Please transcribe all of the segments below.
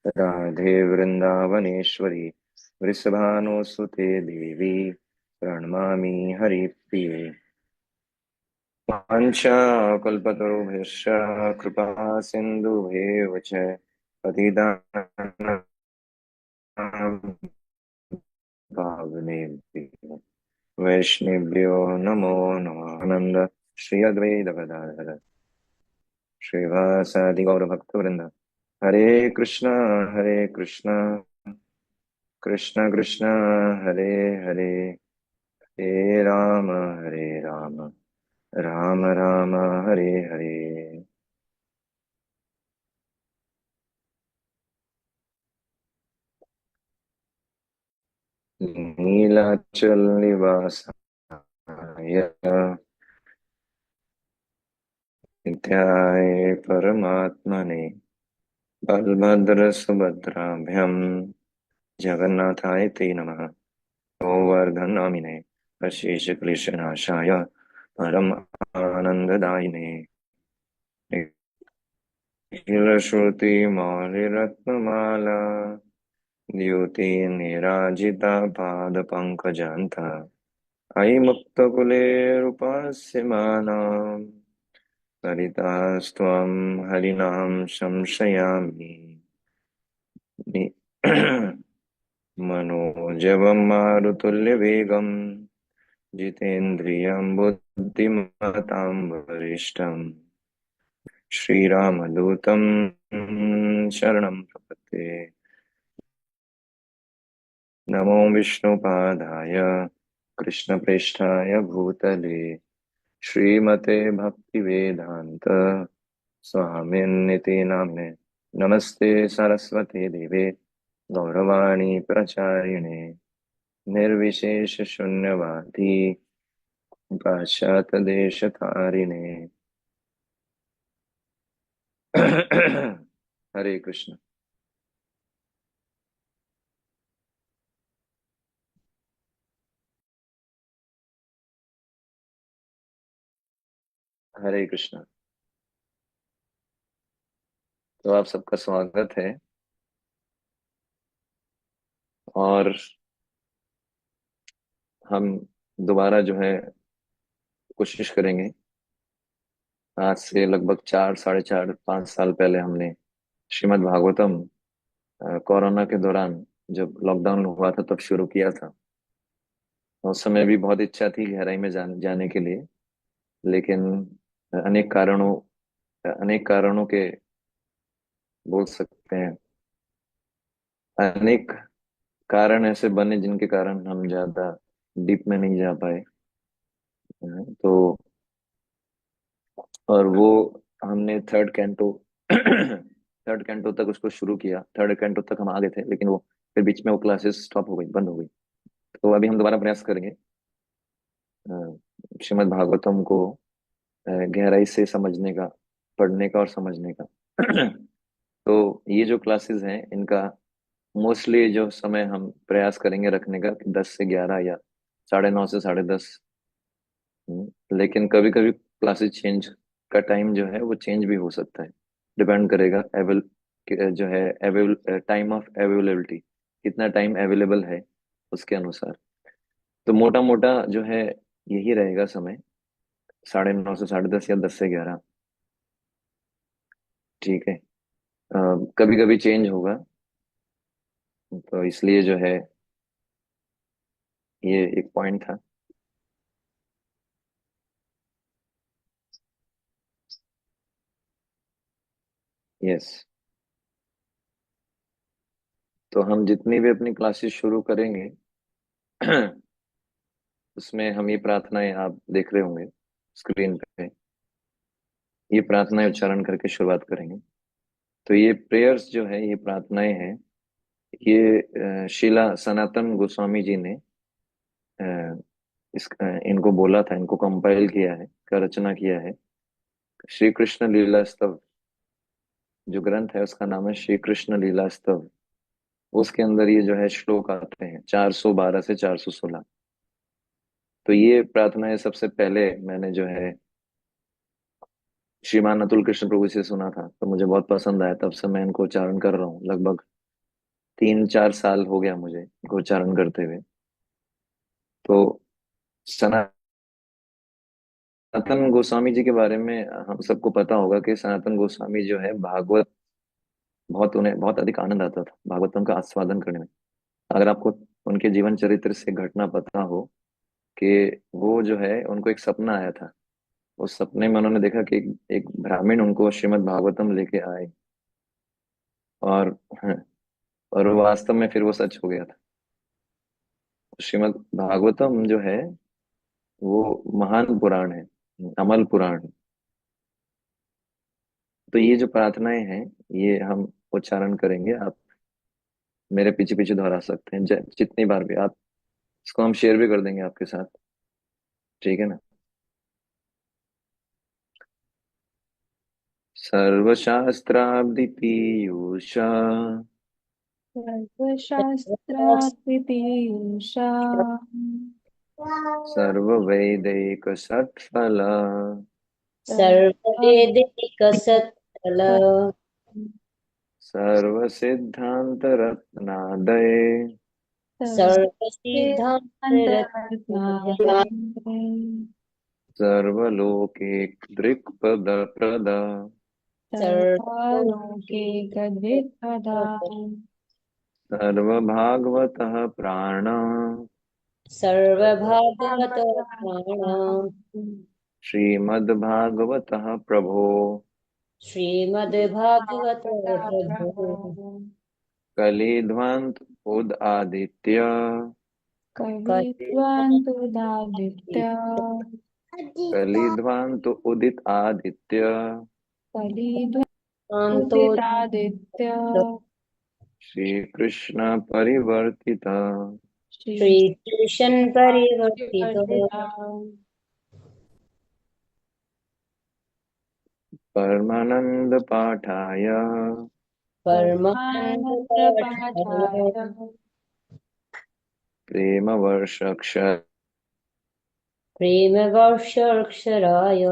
राधे वृन्दावनेश्वरी वृषभानुसुते देवी प्रणमामि हरिप्रिये। वाञ्छाकल्पतरुभ्यश्च कृपा सिन्धुभ्येव च पतितानां पावनेभ्यो वैष्णवेभ्यो नमो नमः। आनन्द श्री अद्वैत गदाधर श्रीवासादि गौरभक्तवृन्द हरे कृष्ण कृष्ण कृष्ण हरे हरे हरे राम राम राम हरे हरे। नीलाचल निवासाय नित्याय परमात्मने बलभद्र सुभद्राभ्यां जगन्नाथाय ते नमः। गोवर्धनामिने अशेषक्लेशनाशाय परम आनन्ददायिने निखिलश्रुतिमौलिरत्नमाला द्युति निराजिता पादपङ्कजान्ता अयि मुक्तकुलेरुपास्यमानां सरितास्त्वं हरिनाम संशयामि नि- मनोजवं मारुतुल्यवेगं जितेन्द्रियं बुद्धिमतां वरिष्ठं श्रीरामदूतं शरणं प्रपद्ये। नमो विष्णुपादाय कृष्णप्रेष्ठाय भूतले श्रीमते भक्तिवेदांत स्वामिन्निति नामिने। नमस्ते सरस्वती देवे गौरवाणी प्रचारिणे निर्विशेष शून्यवादी पाश्चातदेशतारिणे। हरे कृष्ण। हरे कृष्ण। तो आप सबका स्वागत है और हम दोबारा जो है कोशिश करेंगे। आज से लगभग 4 साढ़े 4 5 साल पहले हमने श्रीमद् भागवतम कोरोना के दौरान जब लॉकडाउन हुआ था तब शुरू किया था। उस समय भी बहुत इच्छा थी गहराई में जाने के लिए, लेकिन अनेक कारणों अनेक कारणों के बोल सकते हैं, अनेक कारण ऐसे बने जिनके कारण हम ज्यादा डीप में नहीं जा पाए। तो और वो हमने थर्ड कैंटो थर्ड कैंटो तक उसको शुरू किया, थर्ड कैंटो तक हम आ गए थे, लेकिन वो फिर बीच में वो क्लासेस स्टॉप हो गई, बंद हो गई। तो अभी हम दोबारा प्रयास करेंगे श्रीमद् भागवतम को गहराई से समझने का, पढ़ने का और समझने का। तो ये जो क्लासेस हैं इनका मोस्टली जो समय हम प्रयास करेंगे रखने का 10 से 11 या 9:30 से 10:30। लेकिन कभी कभी क्लासेस चेंज का टाइम जो है वो चेंज भी हो सकता है। डिपेंड करेगा जो है टाइम ऑफ अवेलेबिलिटी, कितना टाइम अवेलेबल है उसके अनुसार। तो मोटा मोटा जो है यही रहेगा समय, 9:30 से 10:30 या 10 से 11। ठीक है। कभी कभी चेंज होगा, तो इसलिए जो है ये एक पॉइंट था। यस। तो हम जितनी भी अपनी क्लासेस शुरू करेंगे उसमें हम ये प्रार्थनाएं आप देख रहे होंगे स्क्रीन पे, ये प्रार्थनाएं उच्चारण करके शुरुआत करेंगे। तो ये प्रेयर्स जो है, ये प्रार्थनाएं हैं, ये शिला सनातन गोस्वामी जी ने अ, इनको बोला था, इनको कंपाइल किया है, का रचना किया है। श्री कृष्ण लीला स्तव जो ग्रंथ है उसका नाम है श्री कृष्ण लीला स्तव। उसके अंदर ये जो है श्लोक आते हैं 412 से 416। तो ये प्रार्थनाएं सबसे पहले मैंने जो है श्रीमान अतुल कृष्ण प्रभु से सुना था, तो मुझे बहुत पसंद आया। तब से मैं इनको उच्चारण कर रहा हूँ, लगभग 3-4 साल हो गया मुझे इनको उच्चारण करते हुए। तो सनातन गोस्वामी जी के बारे में हम सबको पता होगा कि सनातन गोस्वामी जो है भागवत, उन्हें बहुत अधिक आनंद आता था भागवतम का आस्वादन करने में। अगर आपको उनके जीवन चरित्र से घटना पता हो कि वो जो है, उनको एक सपना आया था। उस सपने में उन्होंने देखा कि एक ब्राह्मण उनको श्रीमद् भागवतम लेके आए, और और वास्तव में फिर वो सच हो गया था। श्रीमद् भागवतम जो है वो महान पुराण है, अमल पुराण है। तो ये जो प्रार्थनाएं हैं, ये हम उच्चारण करेंगे। आप मेरे पीछे पीछे दोहरा सकते हैं जितनी बार भी आप। इसको हम शेयर भी कर देंगे आपके साथ, ठीक है ना। सर्वशास्त्राब्धि पीयूषा सर्वशास्त्रार्थिपीयूषा सर्ववैदैक सत्फला सर्ववेदैकसत्फल सर्वसिद्धांत रत्नादय सर्वसिद्धान्तरत्नाय सर्वलोके दृक्पद प्रदा सर्वलोके गद्विप्रदा सर्वभागवतः प्राण सर्वभागवतः प्राण श्रीमद्भागवतः प्रभो श्रीमद्भागवतः प्रभु कलिध्वंत उद आदित्य कवित्वन्तुदादित्य कलिध्वंत उदित आदित्य कान्तो कलिध्वंतुदितादित्य श्री कृष्ण परिवर्तिता श्रीकृष्ण परिवर्तितो श्रीकृष्णपरिवर्तिता परमानंद पाठाय परमानन्दपाठाय परमानन्दपाठाय प्रेम वर्षक्ष प्रेमवर्षाक्षराय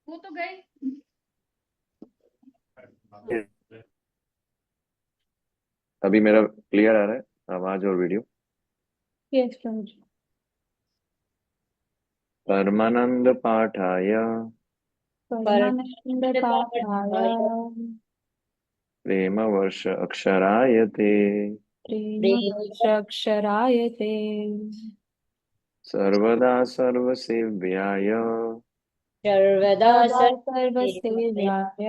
वो तो गई। अभी मेरा क्लियर आ रहा है आवाज और वीडियो? यस प्रभु। परमानंद पाठाय परमानन्दपाठाय परमानन्दपाठाय प्रेम वर्ष अक्षराय ते प्रेमवर्षाक्षराय ते सर्वदा सर्वसेव्याय सर्वदा सदा सर्वसेवाय सर्वसेव्याय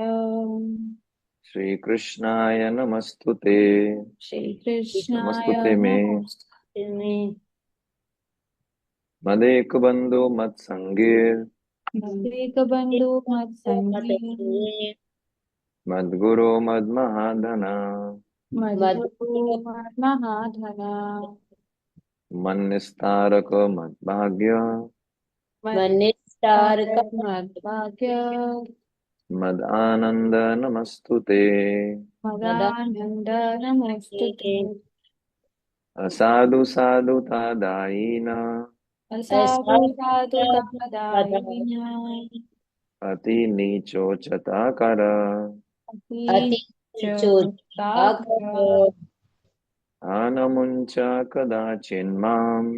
श्रीकृष्णाय नमस्तुते। श्रीकृष्णाय नमस्तुते में नमोस्तुते। मदेक बंधु मत संगीर मद्वेकबन्धु मत्सङ्गी मद्गुरो मद्महाधना मद्गुरो मन्महाधना मन्निस्तारक मद्भाग्य मद्भाग्य मद आनंद नमस्तुते। मदानन्द नमस्तुते। असाधु साधु तादाईना ऐसा असाधु साधु तादात्म्येन अति नीचोचता कर अति नीचो अतीचोक्ताकर आनमुञ्च कदाचिन्माम्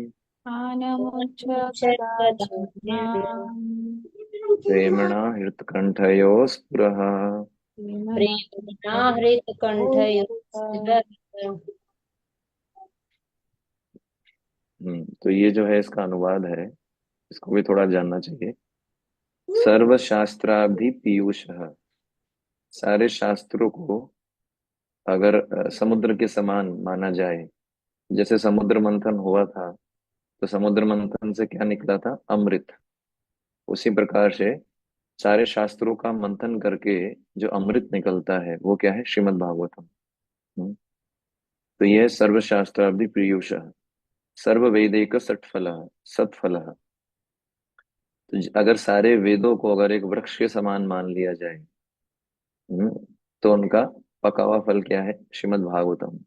आनमुच्च कदाचित् माम् प्रेम्णा हृत्कण्ठयो स्पृह। प्रेम्णा हृत्कण्ठयोः तो ये जो है इसका अनुवाद है, इसको भी थोड़ा जानना चाहिए। सर्वशास्त्राभि पीयूष, सारे शास्त्रों को अगर समुद्र के समान माना जाए, जैसे समुद्र मंथन हुआ था तो समुद्र मंथन से क्या निकला था? अमृत। उसी प्रकार से सारे शास्त्रों का मंथन करके जो अमृत निकलता है वो क्या है? श्रीमद् भागवतम। हम्म, तो यह सर्वशास्त्राब्दी पीयूष, सर्व वेदैक सत्फल, सत्फल। तो अगर सारे वेदों को अगर एक वृक्ष के समान मान लिया जाए, हम्म, तो उनका पका हुआ फल क्या है? श्रीमद् भागवतम।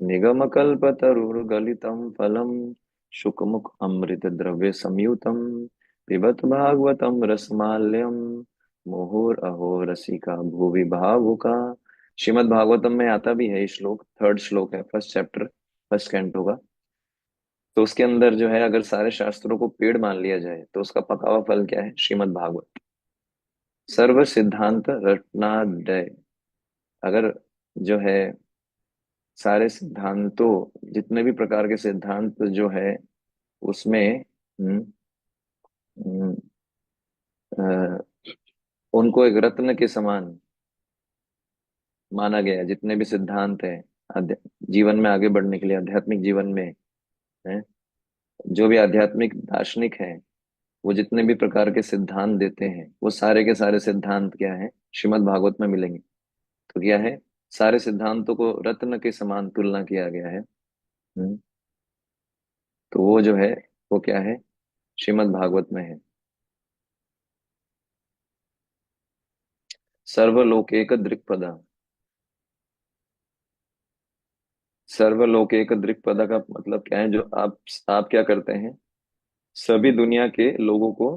निगम कल्प तरुर्गलितम फलम शुकमुख अमृत द्रव्य संयुतम पिबत भागवतम रसमाल्यम मुहुर अहो रसिका भुवि भावुका। श्रीमद् भागवतम में आता भी है ये श्लोक, थर्ड श्लोक है, फर्स्ट चैप्टर, फर्स्ट कैंटो का। तो उसके अंदर जो है, अगर सारे शास्त्रों को पेड़ मान लिया जाए तो उसका पका हुआ फल क्या है? श्रीमद् भागवत। सर्व सिद्धांत रत्नादय, अगर जो है सारे सिद्धांतों, जितने भी प्रकार के सिद्धांत जो है उसमें हम्म, हम्म, अ, उनको एक रत्न के समान माना गया है। जितने भी सिद्धांत हैं जीवन में आगे बढ़ने के लिए, आध्यात्मिक जीवन में है, जो भी आध्यात्मिक दार्शनिक हैं, वो जितने भी प्रकार के सिद्धांत देते हैं वो सारे के सारे सिद्धांत क्या है? श्रीमद् भागवत में मिलेंगे। तो क्या है? सारे सिद्धांतों को रत्न के समान तुलना किया गया है। तो वो जो है वो क्या है? श्रीमद् भागवत में है। सर्वलोकेक दृक्पदा, सर्वलोकेक दृक्पदा का मतलब क्या है? जो आप क्या करते हैं? सभी दुनिया के लोगों को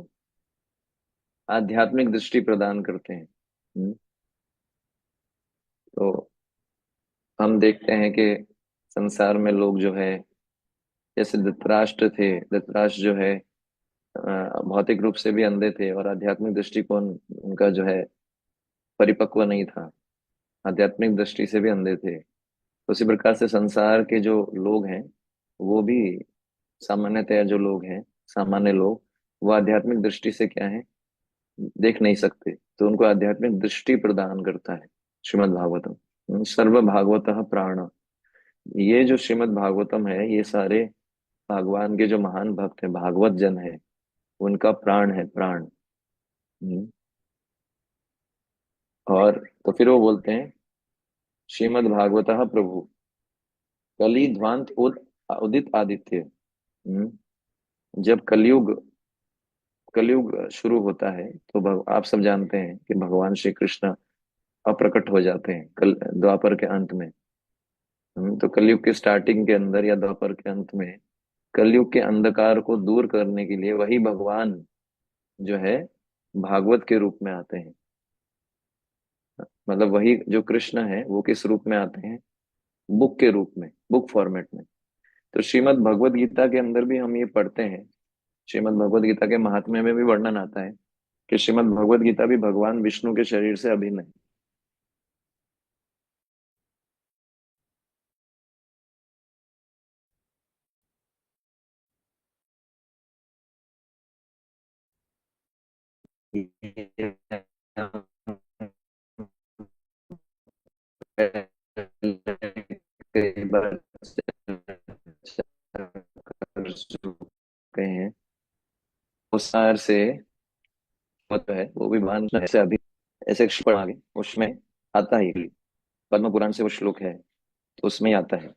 आध्यात्मिक दृष्टि प्रदान करते हैं। तो हम देखते हैं कि संसार में लोग जो है, जैसे धृतराष्ट्र थे, धृतराष्ट्र जो है भौतिक रूप से भी अंधे थे और आध्यात्मिक दृष्टिकोण उनका जो है परिपक्व नहीं था, आध्यात्मिक दृष्टि से भी अंधे थे। तो उसी प्रकार से संसार के जो लोग हैं वो भी, सामान्यतया जो लोग हैं, सामान्य लोग, वो आध्यात्मिक दृष्टि से क्या है? देख नहीं सकते। तो उनको आध्यात्मिक दृष्टि प्रदान करता है श्रीमद् भागवतम। सर्व भागवतः प्राण, ये जो श्रीमद् भागवतम है ये सारे भगवान के जो महान भक्त हैं, भागवत जन है, उनका प्राण है, प्राण। हम्म, और तो फिर वो बोलते हैं श्रीमद् भागवतः प्रभु कली ध्वांत उदित आदित्य। जब कलयुग, कलयुग शुरू होता है तो आप सब जानते हैं कि भगवान श्री कृष्ण अप्रकट हो जाते हैं कल द्वापर के अंत में। तो कलयुग के स्टार्टिंग के अंदर या द्वापर के अंत में कलयुग के अंधकार को दूर करने के लिए वही भगवान जो है भागवत के रूप में आते हैं। मतलब वही जो कृष्ण है वो किस रूप में आते हैं? बुक के रूप में, बुक फॉर्मेट में। तो श्रीमद् भगवत गीता के अंदर भी हम ये पढ़ते हैं, श्रीमद् भगवत गीता के महात्म्य में भी वर्णन आता है कि श्रीमद् भगवत गीता भी भगवान विष्णु के शरीर से अभिन्न है। कई बार कर चुके हैं। उस सार से मतलब है वो भी भगवान से अभी ऐसे पढ़ आगे उसमें आता ही, पद्म पुराण से वो श्लोक है तो उसमें ही आता है।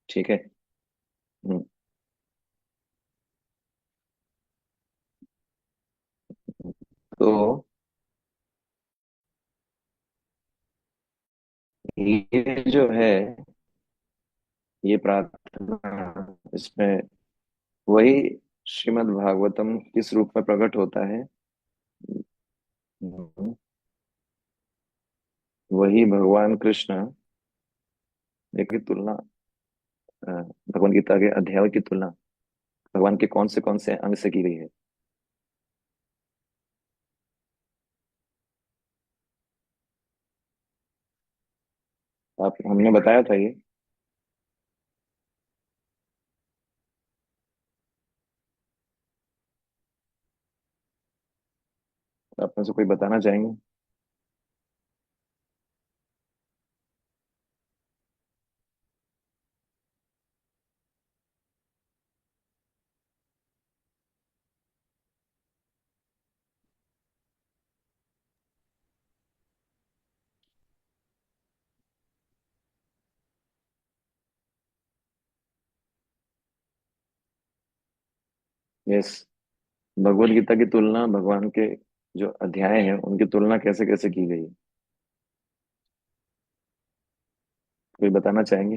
ठीक है। हम्म, तो ये जो है ये प्रार्थना, इसमें वही श्रीमद् भागवतम किस रूप में प्रकट होता है, वही भगवान कृष्ण की तुलना, भगवत गीता के अध्याय की तुलना भगवान के कौन से अंग से की गई है। आप, हमने बताया था ये। आप में से कोई बताना चाहेंगे? यस, भगवत गीता की तुलना भगवान के जो अध्याय हैं उनकी तुलना कैसे कैसे की गई है, कोई बताना चाहेंगे?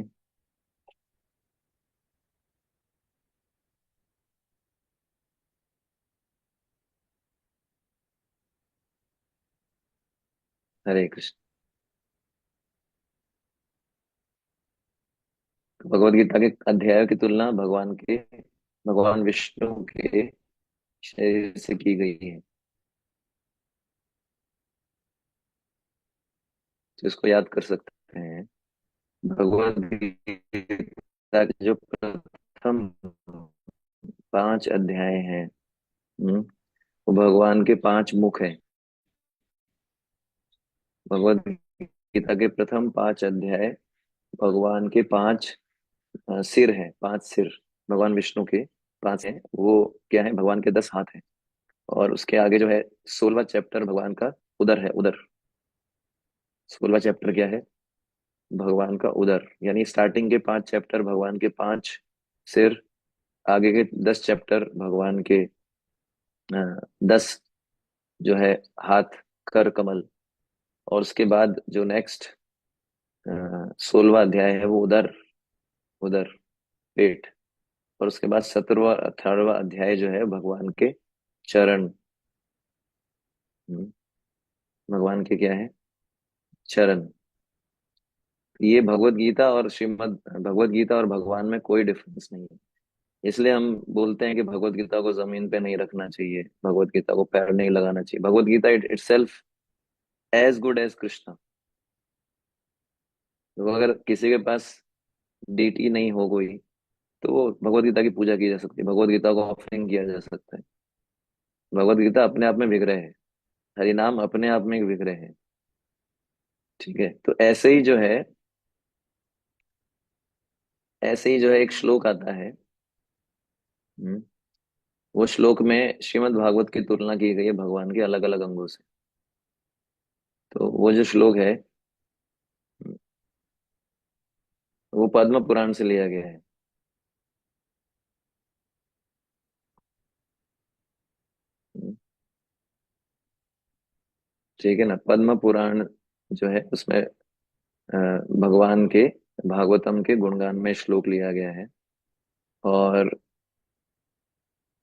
हरे कृष्ण। भगवत गीता के अध्यायों की तुलना भगवान विष्णु के शरीर से की गई है। तो इसको याद कर सकते हैं। भगवत गीता के जो प्रथम 5 अध्याय हैं, वो भगवान के 5 मुख हैं। भगवत गीता के प्रथम 5 अध्याय भगवान के 5 सिर हैं, 5 सिर भगवान विष्णु के 5 हैं। वो क्या है, भगवान के 10 हाथ हैं। और उसके आगे जो है 16वां चैप्टर भगवान का उदर है, उदर। 16वां चैप्टर क्या है, भगवान का उदर। यानी स्टार्टिंग के 5 चैप्टर भगवान के 5 सिर, आगे के 10 चैप्टर भगवान के 10 जो है हाथ, कर कमल। और उसके बाद जो नेक्स्ट 16वां अध्याय है वो उदर, उदर, पेट। और उसके बाद 17वां 18वां अध्याय जो है भगवान के चरण। हम्म, भगवान के क्या है, चरण। ये भगवत गीता और भगवान में कोई डिफरेंस नहीं है। इसलिए हम बोलते हैं कि भगवत गीता को जमीन पे नहीं रखना चाहिए, भगवत गीता को पैर नहीं लगाना चाहिए। Bhagavad Gita itself as good as Krishna. तो अगर किसी के पास डीटी नहीं हो कोई, तो वो भगवत गीता की पूजा की जा सकती है, भगवत गीता को ऑफरिंग किया जा सकता है। भगवत गीता अपने आप में विग्रह है, हरि नाम अपने आप में एक विग्रह है। ठीक है, तो ऐसे ही जो है एक श्लोक आता है। हम्म, वो श्लोक में श्रीमद् भागवत की तुलना की गई है भगवान के अलग अलग अंगों से। तो वो जो श्लोक है, वो पद्म पुराण से लिया गया है। हम्म, ठीक है ना, पद्म पुराण जो है उसमें भगवान के भागवतम के गुणगान में श्लोक लिया गया है। और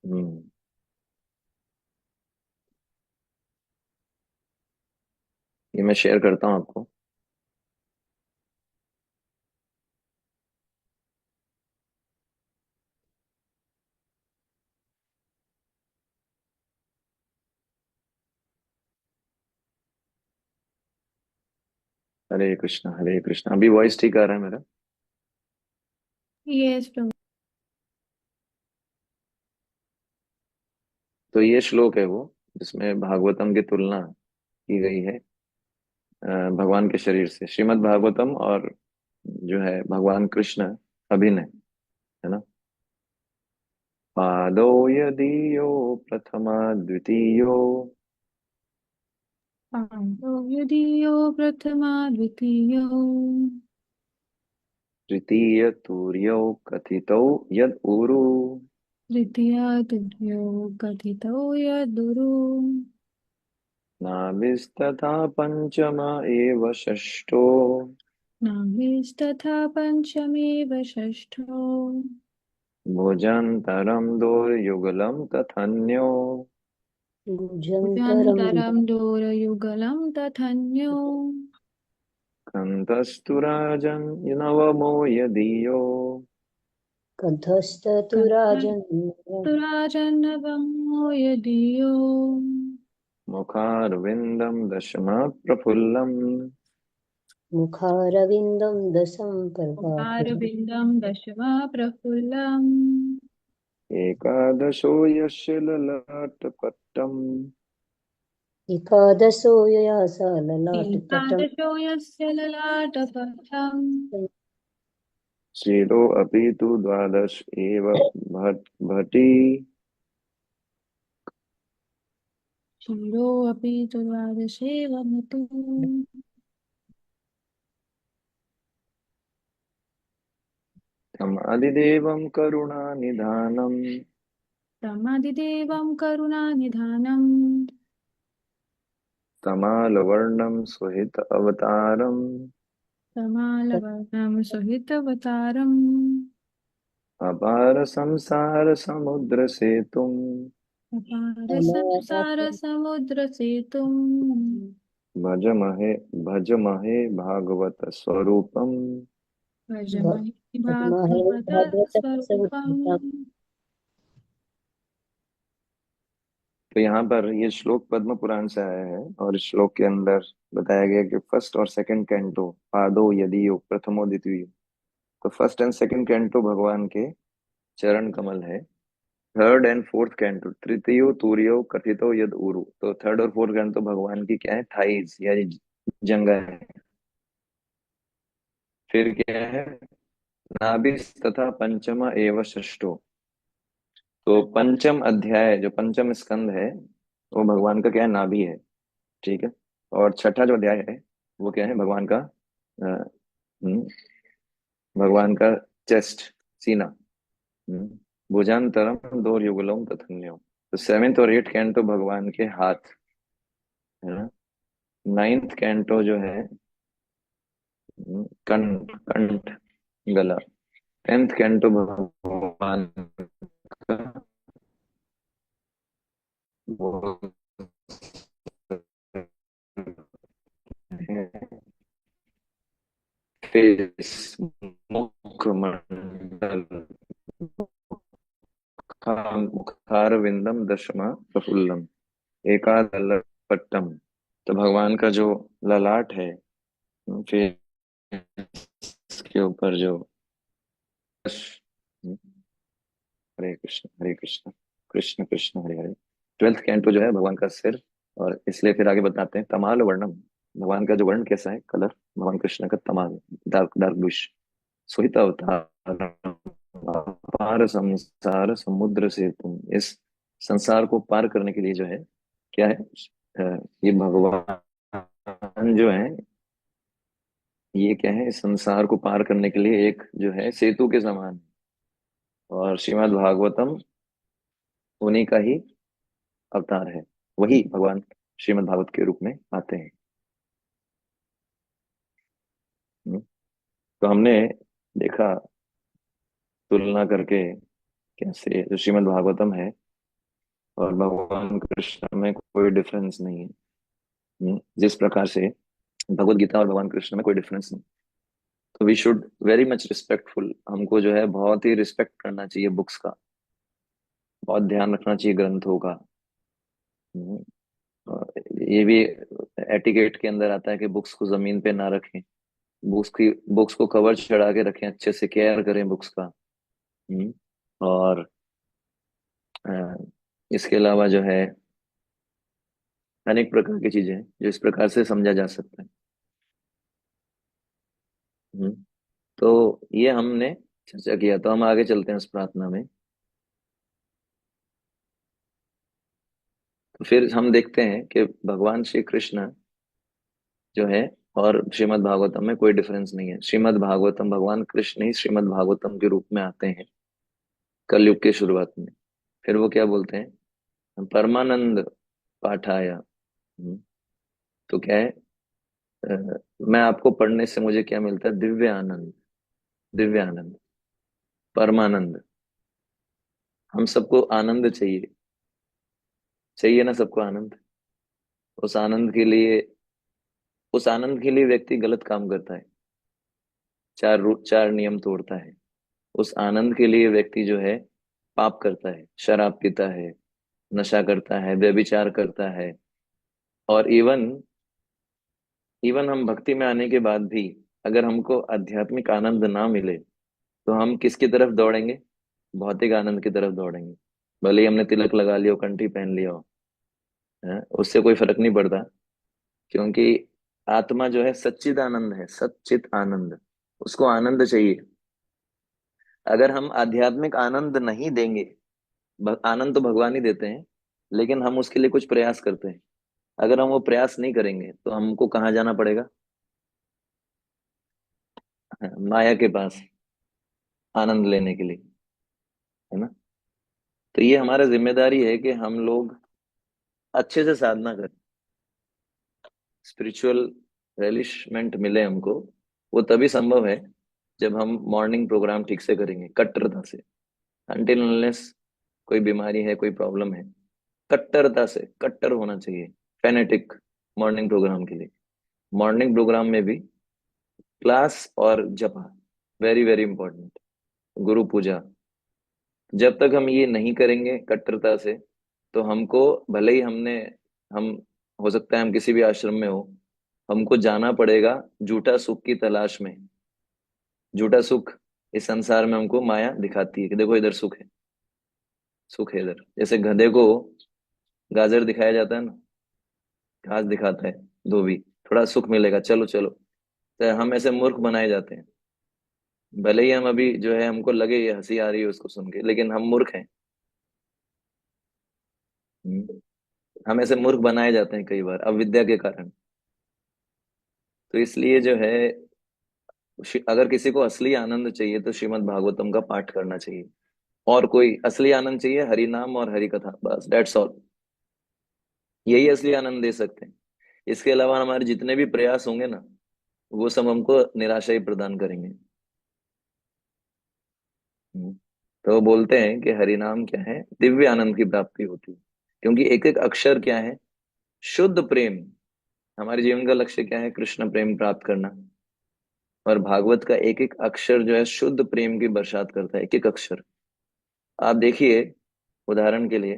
हम्म, ये मैं शेयर करता हूँ आपको। हरे कृष्णा, हरे कृष्णा। अभी वॉइस ठीक आ रहा है मेरा? यस प्रभु। तो ये श्लोक है वो जिसमें भागवतम की तुलना की गई है भगवान के शरीर से। श्रीमद् भागवतम और जो है भगवान कृष्ण अभिनय, है ना। पादो यदीयो प्रथमा द्वितीयो, पाण्डो यदीयो प्रथमा द्वितीयो तृतीय तुर्यौ कथितौ यद ऊरु, तृतीया तुभ्यो कथितो यदुरु नाभिस्तथा पंचम एव षष्ठो, नाभिस्तथा पञ्चमेव षष्ठो भुजन्तरं दोर्युगलं तथन्यो भुजन्तरं भुजन्तरं दोरयुगलं तथन्यो कन्तस्तु राजन् नवमो यदीयो कण्ठस्थस्तु राजन् कन्तुराजन्नवमो यदीयो मुखारविन्दं दशमः प्रफुल्लम् मुखारविन्दं दशं प्रभाफुल्लम् मुखारविन्दं दशमा प्रफुल्लम् एकादशो यस्य ललाटपट्टम् एकादशो ययासा ललाटपटं एकादशो यस्य ललाटपथम् शिरो अपि तु द्वादश एव भटी शिरोऽपि तु द्वादशेव भवतु तमादिदेवं करुणानिधानम् तमादिदेवं करुणानिधानम् तमालवर्णं सुहित अवतारम् तमालवर्णं सुहितवतारम् अपार संसार समुद्र सेतुम् अपार तमालवः संसारसमुद्रसेतुम् भजमहे भजमहे भागवत स्वरूपम् भजमहि भजमहे भागवत भागवतं स्वरूपम्। सर्वभूतं तो यहाँ पर ये श्लोक पद्म पुराण से आया है और इस श्लोक के अंदर बताया गया कि फर्स्ट और सेकंड कैंटो पादो यदियो प्रथमो द्वितीयो। तो फर्स्ट एंड सेकंड कैंटो भगवान के चरण कमल है। थर्ड एंड फोर्थ कैंटो तृतीयो तूर्यो कथितो यद उरु। तो थर्ड और फोर्थ कैंटो भगवान की क्या है, थाइज यानी जंगा है। फिर क्या है, नाभिस तथा पंचमा एव षष्ठो। तो पंचम अध्याय जो पंचम स्कंद है वो भगवान का क्या है, नाभि है। ठीक है। और छठा जो अध्याय है वो क्या है, भगवान का अ, हम्म, भगवान का चेस्ट, सीना। भुजांतरम दो युगलम तथन्यो। तो सेवेंथ और एट कैंटो भगवान के हाथ है ना। नाइन्थ कैंटो जो है कंठ कंठ, गला। टेंथ कैंटो भगवान का वो है फेस, मुखमंडल, मुखारविंदम दशमा प्रफुल्लम एकादलपट्टम। तो भगवान का जो ललाट है, फेस के ऊपर जो हरे कृष्ण कृष्ण कृष्ण हरे हरे। ट्वेल्थ कैंटो जो है भगवान का सिर। और इसलिए फिर आगे बताते हैं तमाल वर्णम। भगवान का जो वर्ण कैसा है, कलर, भगवान कृष्ण का तमाल, डार्क डार्क ब्लूश। सोहित अवतार अपार संसार समुद्र से तुम। इस संसार को पार करने के लिए जो है क्या है, ये भगवान जो है, ये क्या है, इस संसार को पार करने के लिए एक जो है सेतु के समान है। और श्रीमद् भागवतम उन्हीं का ही अवतार है। वही भगवान श्रीमद् भागवत के रूप में आते हैं। तो हमने देखा तुलना करके कैसे जो श्रीमद् भागवतम है और भगवान कृष्ण में कोई डिफरेंस नहीं है। जिस प्रकार से भगवत गीता और भगवान कृष्ण में कोई डिफरेंस नहीं। तो we should very much respectful, हमको जो है बहुत ही रिस्पेक्ट करना चाहिए बुक्स का, बहुत ध्यान रखना चाहिए ग्रंथों का। हम्म, और ये भी एटिकेट के अंदर आता है कि बुक्स को जमीन पे ना रखें, बुक्स को कवर चढ़ा के रखें, अच्छे से केयर करें बुक्स का। हम्म, और अ, इसके अलावा जो है अनेक प्रकार की चीजें हैं जो इस प्रकार से समझा जा सकता है। हम्म, तो ये हमने चर्चा किया। तो हम आगे चलते हैं उस प्रार्थना में। तो फिर हम देखते हैं कि भगवान श्री कृष्ण जो है और श्रीमद् भागवतम में कोई डिफरेंस नहीं है। श्रीमद् भागवतम भगवान कृष्ण ही श्रीमद् भागवतम के रूप में आते हैं कलयुग के शुरुआत में। फिर वो क्या बोलते हैं, परमानंद पाठाया। हम्म, तो क्या है, मैं आपको पढ़ने से मुझे क्या मिलता है? दिव्य आनंद, दिव्य आनंद, परमानंद। हम सबको आनंद चाहिए, चाहिए ना सबको आनंद। उस आनंद के लिए, उस आनंद के लिए व्यक्ति गलत काम करता है, चार नियम तोड़ता है। उस आनंद के लिए व्यक्ति जो है पाप करता है, शराब पीता है, नशा करता है, व्यभिचार करता है। और इवन इवन हम भक्ति में आने के बाद भी अगर हमको आध्यात्मिक आनंद ना मिले तो हम किसकी तरफ दौड़ेंगे? भौतिक आनंद की तरफ दौड़ेंगे। भले ही हमने तिलक लगा लिया हो, कंठी पहन लिया हो, है, उससे कोई फर्क नहीं पड़ता। क्योंकि आत्मा जो है सच्चिद आनंद है, सच्चित आनंद। उसको आनंद चाहिए। अगर हम आध्यात्मिक आनंद नहीं देंगे, आनंद तो भगवान ही देते हैं, लेकिन हम उसके लिए कुछ प्रयास करते हैं। अगर हम वो प्रयास नहीं करेंगे तो हमको कहाँ जाना पड़ेगा? माया के पास, आनंद लेने के लिए, है ना। तो ये हमारा जिम्मेदारी है कि हम लोग अच्छे से साधना करें, स्पिरिचुअल रिलिशमेंट मिले हमको। वो तभी संभव है जब हम मॉर्निंग प्रोग्राम ठीक से करेंगे, कट्टरता से। अनटिल अनलेस कोई बीमारी है, कोई प्रॉब्लम है, कट्टरता से, कट्टर होना चाहिए, फेनेटिक मॉर्निंग प्रोग्राम के लिए। मॉर्निंग प्रोग्राम में भी क्लास और जपा, वेरी वेरी इंपॉर्टेंट, गुरु पूजा। जब तक हम ये नहीं करेंगे कट्टरता से, तो हमको, भले ही हम हो सकता है हम किसी भी आश्रम में हो, हमको जाना पड़ेगा झूठा सुख की तलाश में। झूठा सुख इस संसार में हमको माया दिखाती है कि देखो इधर सुख है, सुख है इधर। जैसे गधे को गाजर दिखाया जाता है ना, घास दिखाता है, धोबी, थोड़ा सुख मिलेगा, चलो चलो। तो हम ऐसे मूर्ख बनाए जाते हैं। भले ही हम अभी जो है हमको लगे ये हंसी आ रही है उसको सुन के, लेकिन हम मूर्ख हैं। हम्म। हम ऐसे मूर्ख बनाए जाते हैं कई बार अविद्या के कारण। तो इसलिए जो है, अगर किसी को असली आनंद चाहिए तो श्रीमद् भागवतम का पाठ करना चाहिए। और कोई असली आनंद चाहिए, हरि नाम और हरि कथा, बस दैट्स ऑल। यही असली आनंद दे सकते हैं। इसके अलावा हमारे जितने भी प्रयास होंगे ना, वो सब हमको निराशा ही प्रदान करेंगे। हम्म। तो वो बोलते हैं कि हरि नाम क्या है? दिव्य आनंद की प्राप्ति होती है। क्योंकि एक एक अक्षर क्या है? शुद्ध प्रेम। हमारे जीवन का लक्ष्य क्या है? कृष्ण प्रेम प्राप्त करना। और भागवत का एक एक अक्षर जो है शुद्ध प्रेम की बरसात करता है, एक एक अक्षर। आप देखिए, उदाहरण के लिए,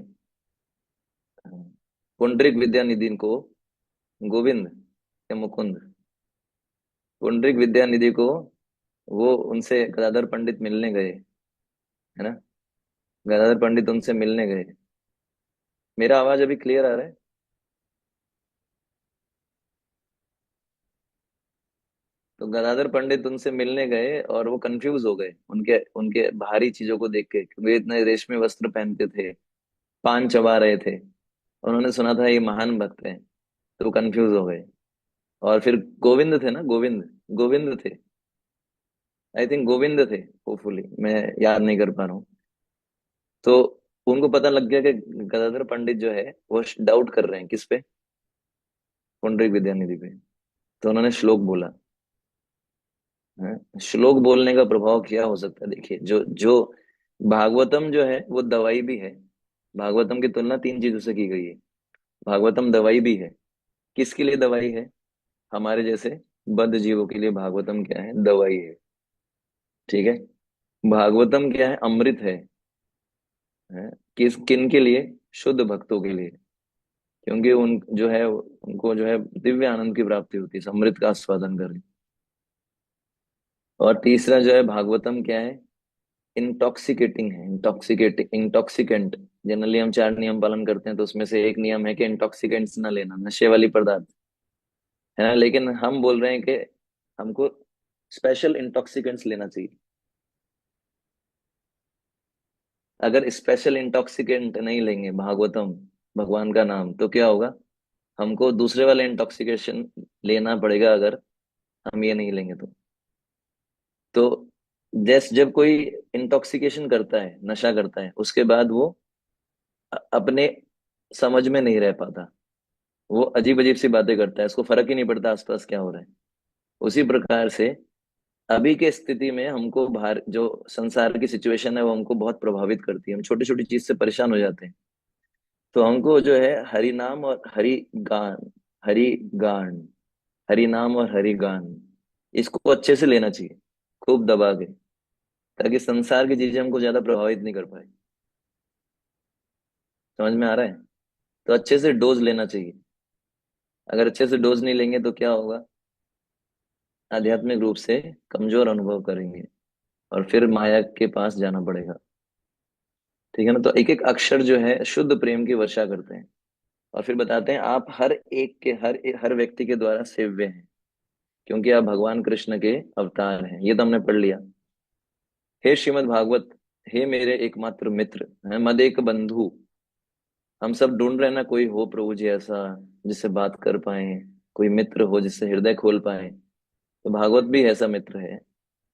पुंडरीक विद्यानिधि को गोविंद या मुकुंद, पुंडरीक विद्यानिधि को वो उनसे गदाधर पंडित मिलने गए, है ना। गदाधर पंडित उनसे मिलने गए। मेरा आवाज अभी क्लियर आ रहा है? तो गदाधर पंडित उनसे मिलने गए और वो कंफ्यूज हो गए उनके उनके भारी चीजों को देख के, क्योंकि इतने रेशमी वस्त्र पहनते थे, पान चबा रहे थे। उन्होंने सुना था ये महान भक्त हैं, तो वो कंफ्यूज हो गए। और फिर गोविंद थे ना, गोविंद, गोविंद थे, आई थिंक गोविंद थे, होपफुली, मैं याद नहीं कर पा रहा हूँ। तो उनको पता लग गया कि गदाधर पंडित जो है वो डाउट कर रहे हैं किस पे? पुंडरीक विद्यानिधि पे। तो उन्होंने श्लोक बोला है। श्लोक बोलने का प्रभाव क्या हो सकता है? देखिए, जो जो भागवतम जो है वो दवाई भी है। भागवतम की तुलना तीन चीजों से की गई है। भागवतम दवाई भी है। किसके लिए दवाई है? हमारे जैसे बद्ध जीवों के लिए भागवतम क्या है? दवाई है। ठीक है। भागवतम क्या है? अमृत है? किन के लिए? शुद्ध भक्तों के लिए। क्योंकि उन जो है उनको जो है दिव्य आनंद की प्राप्ति होती है, अमृत का आस्वादन करें। और तीसरा जो है भागवतम क्या है? इंटॉक्सिकेटिंग है, इंटॉक्सिकेटिंग, इंटॉक्सिकेंट। जनरली हम चार नियम पालन करते हैं, तो उसमें से एक नियम है कि इंटॉक्सिकेंट्स ना लेना, नशे वाली पदार्थ, है ना। लेकिन हम बोल रहे हैं कि हमको स्पेशल इंटॉक्सिकेंट्स लेना चाहिए। अगर स्पेशल इंटॉक्सिकेंट नहीं लेंगे, भागवतम, भगवान का नाम, तो क्या होगा? हमको दूसरे वाले इंटॉक्सिकेशन लेना पड़ेगा, अगर हम ये नहीं लेंगे तो जैस जब कोई इंटॉक्सिकेशन करता है, नशा करता है, उसके बाद वो अपने समझ में नहीं रह पाता। वो अजीब अजीब सी बातें करता है, उसको फर्क ही नहीं पड़ता आसपास क्या हो रहा है। उसी प्रकार से अभी के स्थिति में हमको बाहर जो संसार की सिचुएशन है वो हमको बहुत प्रभावित करती है, हम छोटी छोटी चीज से परेशान हो जाते हैं। तो हमको जो है हरि नाम और हरि गान हरि नाम और हरि गान, इसको अच्छे से लेना चाहिए, खूब दबा के, ताकि संसार की चीजें हमको ज्यादा प्रभावित नहीं कर पाए। समझ में आ रहा है? तो अच्छे से डोज लेना चाहिए। अगर अच्छे से डोज नहीं लेंगे तो क्या होगा, आध्यात्मिक रूप से कमजोर अनुभव करेंगे और फिर माया के पास जाना पड़ेगा। ठीक है ना? तो एक एक अक्षर जो है शुद्ध प्रेम की वर्षा करते हैं और फिर बताते हैं आप हर एक के हर व्यक्ति के द्वारा सेव्य हैं, क्योंकि आप भगवान कृष्ण के अवतार हैं। ये तो हमने पढ़ लिया। हे श्रीमद् भागवत, हे मेरे एकमात्र मित्र हैं, मद एक बंधु। हम सब ढूंढ रहे हैं ना, कोई हो प्रभु जी ऐसा जिससे बात कर पाए, कोई मित्र हो जिससे हृदय खोल पाए। तो भागवत भी ऐसा मित्र है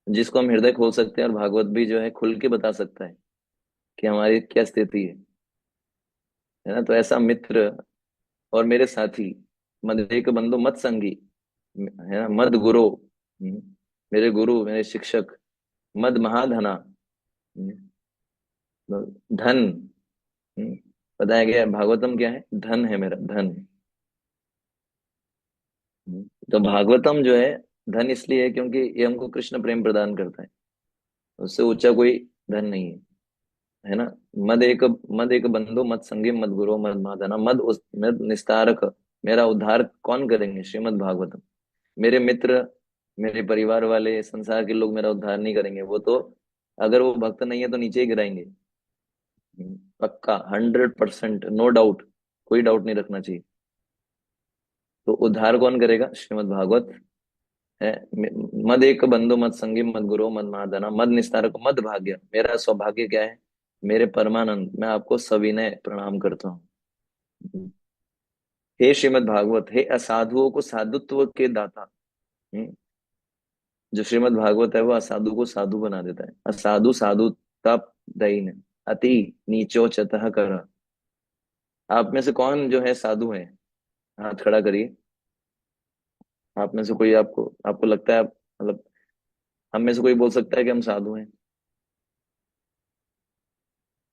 जिसको हम हृदय खोल सकते हैं, और भागवत भी जो है खुल के बता सकता है कि हमारी क्या स्थिति है ना? तो ऐसा मित्र और मेरे साथी, मद एक बंधु मत संगी, है ना, मद गुरु, मेरे गुरु मेरे शिक्षक, मद महाधना, हम्म, धन, हम्म, बताया गया है भागवतम क्या है, धन है मेरा धन। तो भागवतम जो है धन इसलिए है क्योंकि ये हमको कृष्ण प्रेम प्रदान करता है, उससे ऊंचा कोई धन नहीं है ना? मद एक बंधु मत संगी मद गुरु मद महाधना मद निस्तारक, मेरा उद्धार कौन करेंगे? श्रीमद् भागवतम। मेरे मित्र, मेरे परिवार वाले, संसार के लोग मेरा उद्धार नहीं करेंगे, वो तो अगर वो भक्त नहीं है तो नीचे ही गिराएंगे। पक्का 100%, नो डाउट, कोई डाउट नहीं रखना चाहिए। तो उद्धार कौन करेगा? श्रीमद् भागवत है। मद एक बंधु मत संगी मद गुरु मद महाधना मद निस्तारक मद भाग्य, मेरा सौभाग्य क्या है? मेरे परमानंद, मैं आपको सविनय प्रणाम करता हूँ। हे श्रीमद् भागवत, हे असाधुओं को साधुत्व के दाता। हम्म, जो श्रीमद् भागवत है वो असाधु को साधु बना देता है। असाधु साधुता दईन अति नीचो चतः कर। आप में से कौन जो है साधु है? हाथ खड़ा करिए। आप में से कोई, आपको आपको लगता है मतलब हम में से कोई बोल सकता है कि हम साधु हैं?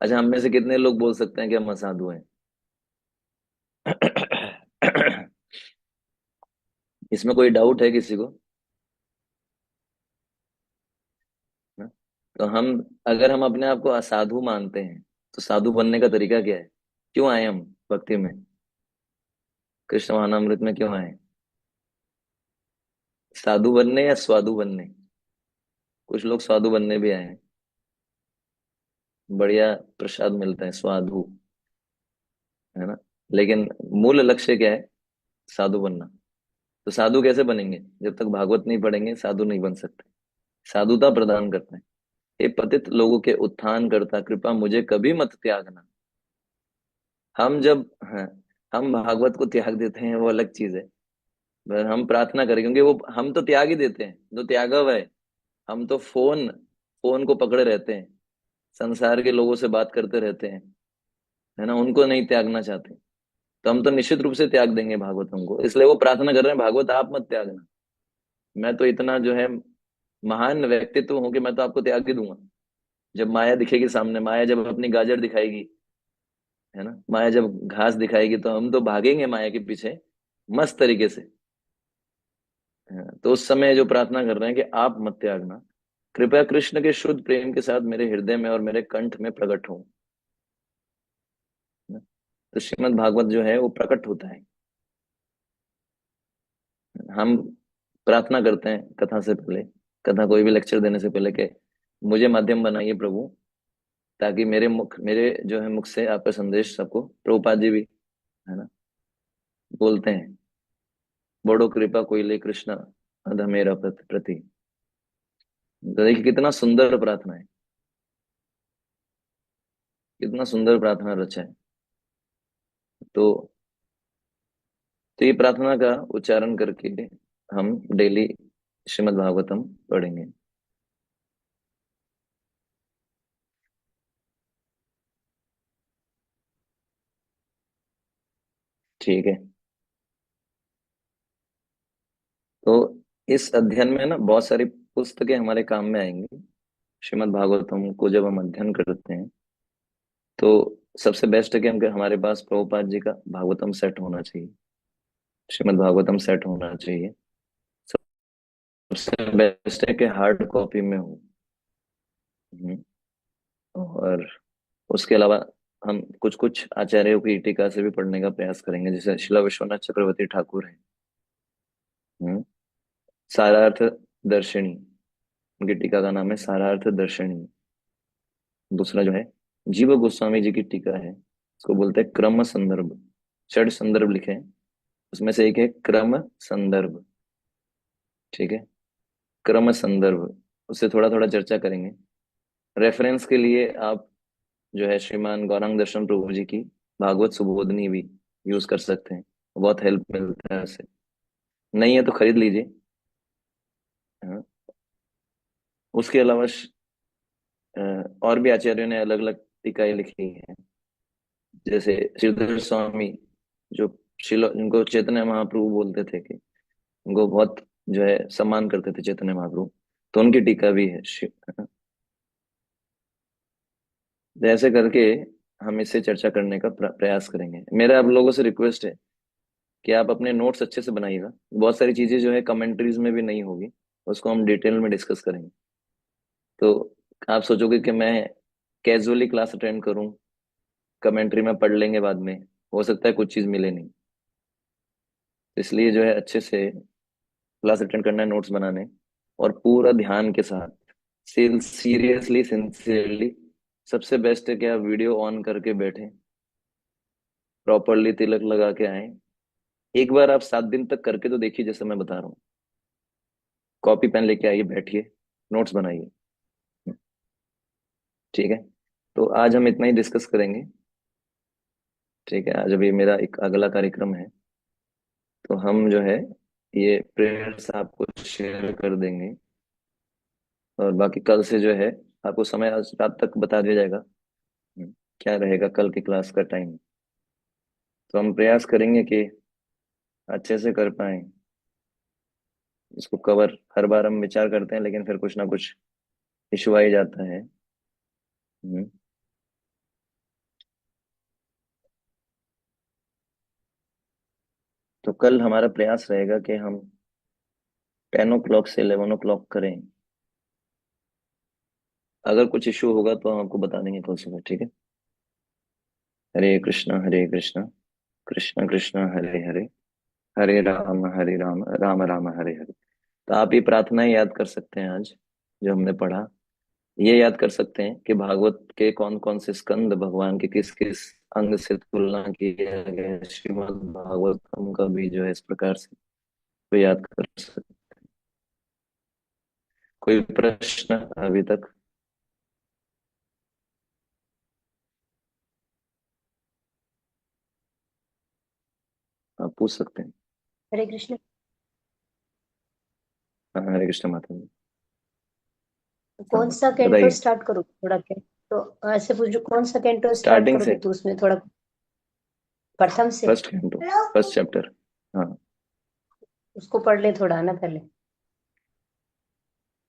अच्छा, हम में से कितने लोग बोल सकते हैं कि हम असाधु हैं? इसमें कोई डाउट है किसी को? ना? तो हम, अगर हम अपने आप को असाधु मानते हैं तो साधु बनने का तरीका क्या है? क्यों आए हम भक्ति में, कृष्ण महानामृत में क्यों आए? साधु बनने या स्वादु बनने? कुछ लोग साधु बनने भी आए हैं, बढ़िया प्रसाद मिलता है स्वादु, है ना? लेकिन मूल लक्ष्य क्या है? साधु बनना। तो साधु कैसे बनेंगे? जब तक भागवत नहीं पढ़ेंगे साधु नहीं बन सकते। साधुता प्रदान करते हैं। हे पतित लोगों के उत्थान करता, कृपा मुझे कभी मत त्यागना। हम जब, हाँ, हम भागवत को त्याग देते हैं वो अलग चीज है। पर हम प्रार्थना करें, क्योंकि वो हम तो त्याग ही देते हैं जो त्यागा हुआ है। हम तो फोन फोन को पकड़े रहते हैं, संसार के लोगों से बात करते रहते हैं, है ना, उनको नहीं त्यागना चाहते। तो हम तो निश्चित रूप से त्याग देंगे भागवतम को, इसलिए वो प्रार्थना कर रहे हैं भागवत आप मत त्यागना। मैं तो इतना जो है महान व्यक्तित्व हूं कि मैं तो आपको त्याग ही दूंगा। जब माया दिखेगी सामने, माया जब अपनी गाजर दिखाएगी, है ना, माया जब घास दिखाएगी तो हम तो भागेंगे माया के पीछे मस्त तरीके से। हाँ, तो उस समय जो प्रार्थना कर रहे हैं कि आप मत त्यागना, कृपया कृष्ण के शुद्ध प्रेम के साथ मेरे हृदय में और मेरे कंठ में प्रकट हो। तो श्रीमद् भागवत जो है वो प्रकट होता है। हम प्रार्थना करते हैं कथा से पहले, कथा कोई भी लेक्चर देने से पहले, कि मुझे माध्यम बनाइए प्रभु, ताकि मेरे जो है मुख से आपका संदेश सबको, प्रभुपाद जी भी, है ना, बोलते हैं, बड़ो कृपा कोई ले कृष्ण अध मेरा प्रति। तो देखिए कितना सुंदर प्रार्थना है, कितना सुंदर प्रार्थना रचा है। तो तो ये प्रार्थना का उच्चारण करके हम डेली श्रीमद् भागवतम पढ़ेंगे। ठीक है? इस अध्ययन में ना बहुत सारी पुस्तकें हमारे काम में आएंगी। श्रीमद् भागवतम को जब हम अध्ययन करते हैं तो सबसे बेस्ट है कि हमारे पास प्रभुपाद जी का भागवतम सेट होना चाहिए, श्रीमद् भागवतम सेट होना चाहिए। सबसे बेस्ट है कि हार्ड कॉपी में हो। हम्म, और उसके अलावा हम कुछ कुछ आचार्यों की टीका से भी पढ़ने का प्रयास करेंगे, जैसे शिला विश्वनाथ चक्रवर्ती ठाकुर है। हम्म, सारार्थ दर्शिनी, उनकी टीका का नाम है सारार्थ दर्शिनी। दूसरा जो है जीव गोस्वामी जी की टीका है, उसको बोलते हैं क्रम संदर्भ। षड संदर्भ लिखे हैं, उसमें से एक है क्रम संदर्भ। ठीक है, क्रम संदर्भ, उससे थोड़ा थोड़ा चर्चा करेंगे। रेफरेंस के लिए आप जो है श्रीमान गौरांग दर्शन प्रभु जी की भागवत सुबोधनी भी यूज कर सकते हैं, बहुत हेल्प मिलता है उससे। नहीं है तो खरीद लीजिए। हाँ। उसके अलावा और भी आचार्यों ने अलग अलग टीकाएं लिखी हैं, जैसे श्रीधर स्वामी, जो शिलो इनको चैतन्य महाप्रभु बोलते थे कि उनको बहुत जो है सम्मान करते थे चैतन्य महाप्रभु, तो उनकी टीका भी है। जैसे करके हम इससे चर्चा करने का प्रयास करेंगे। मेरा आप लोगों से रिक्वेस्ट है कि आप अपने नोट्स अच्छे से बनाइएगा। बहुत सारी चीजें जो है कमेंट्रीज में भी नहीं होगी, उसको हम डिटेल में डिस्कस करेंगे। तो आप सोचोगे कि मैं कैजुअली क्लास अटेंड करूं, कमेंट्री में पढ़ लेंगे बाद में, हो सकता है कुछ चीज मिले नहीं। इसलिए जो है अच्छे से क्लास अटेंड करना है, नोट्स बनाने, और पूरा ध्यान के साथ, सीरियसली सिंसियरली। सबसे बेस्ट है कि आप वीडियो ऑन करके बैठे, प्रॉपरली तिलक लगा के आए। एक बार आप 7 दिन तक करके तो देखिए, जैसे मैं बता रहा हूँ। कॉपी पेन लेके आइए, बैठिए, नोट्स बनाइए। ठीक है, तो आज हम इतना ही डिस्कस करेंगे। ठीक है, आज अभी मेरा एक अगला कार्यक्रम है, तो हम जो है ये प्रेयर्स आपको शेयर कर देंगे, और बाकी कल से जो है आपको समय आज रात तक बता दिया जाएगा। क्या रहेगा कल की क्लास का टाइम। तो हम प्रयास करेंगे कि अच्छे से कर पाए इसको कवर। हर बार हम विचार करते हैं लेकिन फिर कुछ ना कुछ इशू आ ही जाता है। हम्म, तो कल हमारा प्रयास रहेगा कि हम 10 o'clock से 11 o'clock करें। अगर कुछ इशू होगा तो हम आपको बता देंगे कल सुबह। ठीक है, हरे कृष्णा कृष्ण कृष्ण हरे हरे, हरे राम राम राम हरे हरे। तो आप ये प्रार्थनाएं याद कर सकते हैं आज जो हमने पढ़ा। ये याद कर सकते हैं कि भागवत के कौन कौन से स्कंद भगवान के किस किस अंग से तुलना किया गया है। श्रीमद् भागवतम का भी जो है इस प्रकार से तो याद कर सकते। कोई प्रश्न अभी तक आप पूछ सकते हैं। हरे कृष्ण। हाँ, हरे कृष्ण माता जी। हाँ, कौन सा कैंटो बताइए। स्टार्ट करूँ थोड़ा क्या? तो ऐसे पूछो कौन सा कैंटो स्टार्ट स्टार्टिंग करोगे से, तो उसमें थोड़ा प्रथम से फर्स्ट कैंटो, फर्स्ट चैप्टर। हाँ, उसको पढ़ ले थोड़ा ना पहले।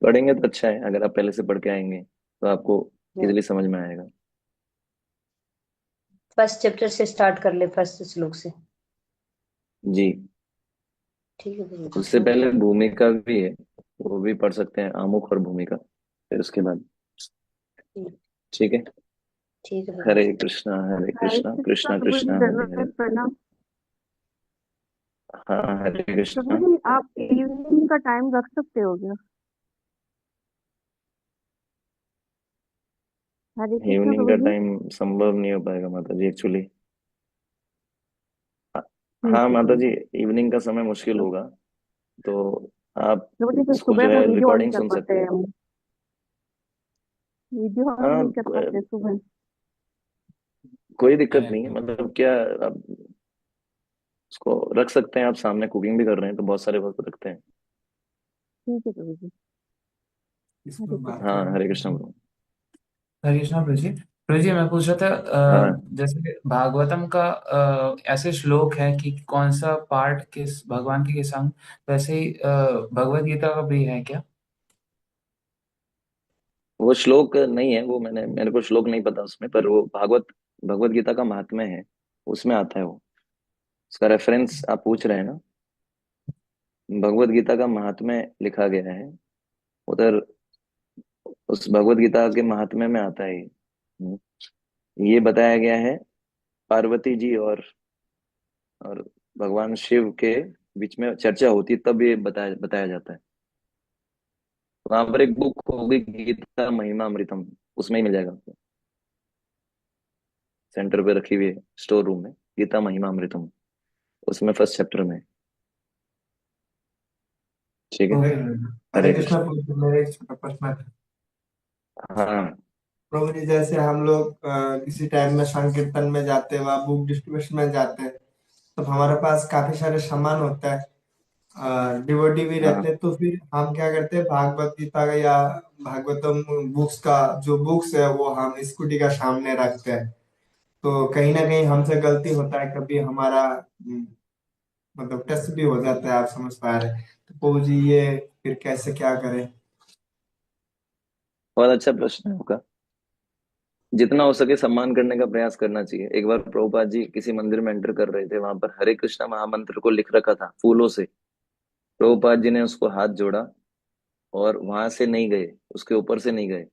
पढ़ेंगे तो अच्छा है। अगर आप पहले से पढ़ के आएंगे तो आपको इजीली समझ में आएगा। फर्स्ट चैप्टर से स्टार्ट कर ले, फर्स्ट श्लोक से। जी। ठीक है गुरुजी, उससे थैंक पहले भूमिका भी है, वो भी पढ़ सकते हैं, आमुख और भूमिका, फिर उसके बाद। यू। ठीक है, ठीक है हरे गुरुजी। हरे कृष्णा कृष्णा कृष्णा प्रभु जी, कृष्णा हरे हरे। दंडवत प्रणाम। हाँ, हरे प्रभु कृष्णा। जी, आप इवनिंग का टाइम रख सकते हो क्या? हरे कृष्णा इवनिंग प्रभु का जी। टाइम संभव नहीं हो पाएगा माता जी, एक्चुअली। ठीक हाँ है माता प्रभु जी, जी। इवनिंग का समय मुश्किल तो होगा, तो आप प्रभु जी, फिर इसको सुबह जो में है वीडियो नहीं रिकॉर्डिंग कर सुन पाते सकते हैं हैं। हम। वीडियो ऑन हाँ, नहीं कर पाते सुबह। कोई दिक्कत नहीं है, मतलब क्या, आप उसको रख सकते हैं। आप सामने कुकिंग भी कर रहे हैं तो बहुत सारे वक्त रखते हैं। ठीक है प्रभु जी। हरे हाँ, कृष्णा। हरे कृष्णा ब्रो। हरे कृष्णा प्रजी। प्रभु जी, मैं पूछ रहा था, हाँ, जैसे भागवतम का ऐसे श्लोक है कि कौन सा पार्ट किस भगवान के संग, वैसे ही भगवत गीता का भी है क्या? वो श्लोक नहीं है, वो मेरे को श्लोक नहीं पता उसमें, पर वो भगवत गीता का महात्म्य है, उसमें आता है वो। उसका रेफरेंस आप पूछ रहे हैं ना, भगवत गीता का महात्म्य लिखा गया है उधर। उस भगवत गीता के महात्म्य में आता है ये। ये बताया गया है पार्वती जी और भगवान शिव के बीच में चर्चा होती है, तब ये बताया बताया जाता है। वहां पर एक बुक होगी, गीता महिमा अमृतम, उसमें ही मिल जाएगा आपको। सेंटर पे रखी हुई है, स्टोर रूम में, गीता महिमा अमृतम, उसमें फर्स्ट चैप्टर में। ठीक है। ओके। हरे हरे कृष्णा कृष्ण। प्रभु, मेरा एक छोटा प्रश्न था। हाँ प्रभु जी, जैसे हम लोग किसी टाइम में संकीर्तन में जाते हैं, वहाँ बुक डिस्ट्रीब्यूशन में जाते हैं, तो हमारे पास काफी सारे सामान होता है, डिवोडी भी रहते हाँ हैं, तो फिर हम क्या करते हैं, भागवत गीता का या भागवतम बुक्स का जो बुक्स है वो हम स्कूटी का सामने रखते हैं। तो कहीं ना कहीं हमसे गलती होता है, कभी हमारा मतलब टच भी हो जाता है, आप समझ पा रहे हैं। तो प्रभु जी, ये फिर कैसे क्या करें? बहुत अच्छा प्रश्न है आपका। जितना हो सके सम्मान करने का प्रयास करना चाहिए। एक बार प्रभुपाद जी किसी मंदिर में एंटर कर रहे थे, वहां पर हरे कृष्णा महामंत्र को लिख रखा था फूलों से। प्रभुपाद जी ने उसको हाथ जोड़ा और वहां से नहीं गए, उसके ऊपर से नहीं गए,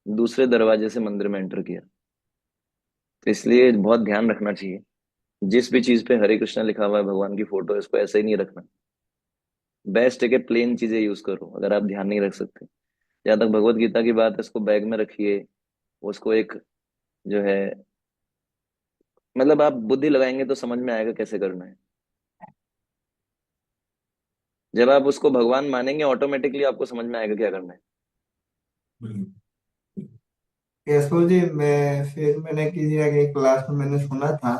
दूसरे दरवाजे से मंदिर में एंटर किया। तो इसलिए बहुत ध्यान रखना चाहिए, जिस भी चीज पे हरे कृष्णा लिखा हुआ है, भगवान की फोटो है, इसको ऐसे ही नहीं रखना। बेस्ट है कि प्लेन चीजें यूज करो अगर आप ध्यान नहीं रख सकते। जहां तक भगवत गीता की बात है, इसको बैग में रखिए। उसको एक जो है, मतलब आप बुद्धि लगाएंगे तो समझ में आएगा कैसे करना है। जब आप उसको भगवान मानेंगे, ऑटोमेटिकली आपको समझ में आएगा क्या करना है। यशपाल जी, मैंने किसी ना कहीं क्लास में मैंने सुना था।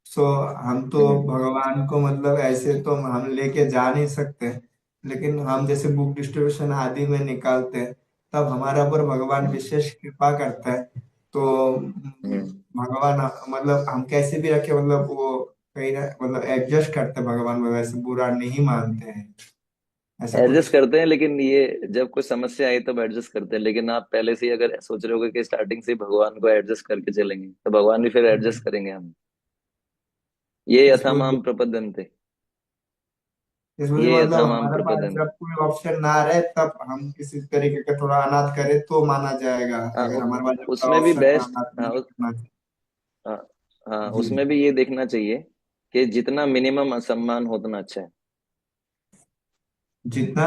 सो हम तो हम्म। भगवान को मतलब ऐसे तो हम लेके जा नहीं सकते, लेकिन हम जैसे बुक डिस्ट्रीब्यूशन आदि में निकालते हैं, तब हमारा ऊपर भगवान हम्म। विशेष कृपा करता है। तो हम्म। भगवान मतलब हम कैसे भी रखे, मतलब वो कहीं ना मतलब एडजस्ट करते हैं, भगवान में वैसे बुरा नहीं मानते हैं, ऐसा एडजस्ट कुछ। करते हैं, लेकिन ये जब कोई समस्या आई तब एडजस्ट करते हैं। लेकिन आप पहले से ही अगर सोच रहे होगे कि स्टार्टिंग से ही भगवान को एडजस्ट करके चलेंगे, तो भगवान भी फिर एडजस्ट करेंगे हम। ये इस यथा माम प्रपद्यन्ते। इस वजह ये मतलब यथा माम हमारे पास प्रपद्यन्ते। जब कोई ऑप्शन ना रहे, तब हम किसी तरीके का थोड़ा अनाथ करें तो माना जाएगा। हाँ, अगर हमारे पास जब कोई उसमें भी ऑप्शन है बेस्ट। अनाथ हाँ नहीं करना चाहिए। हाँ हाँ, जी। उसमें भी ये देखना चाहिए कि जितना मिनिमम असम्मान हो उतना अच्छा है। जितना।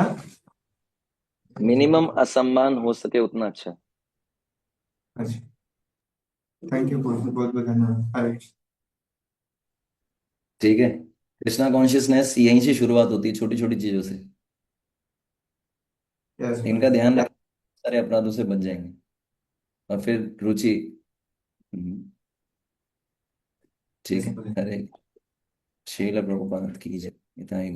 मिनिमम असम्मान हो सके उतना अच्छा है। अच्छा। थैंक यू, बहुत बहुत बहुत धन्यवाद। हरे कृष्ण। ठीक है। कृष्णा कॉन्शियसनेस यहीं से शुरुआत होती है, छोटी छोटी चीजों से। यस इनका भाई। ध्यान रख, सारे अपराधों से बच जाएंगे। और फिर रुचि। हम्म, ठीक यस है। भाई। हरे, श्रील प्रभुपाद की जय। इतना ही।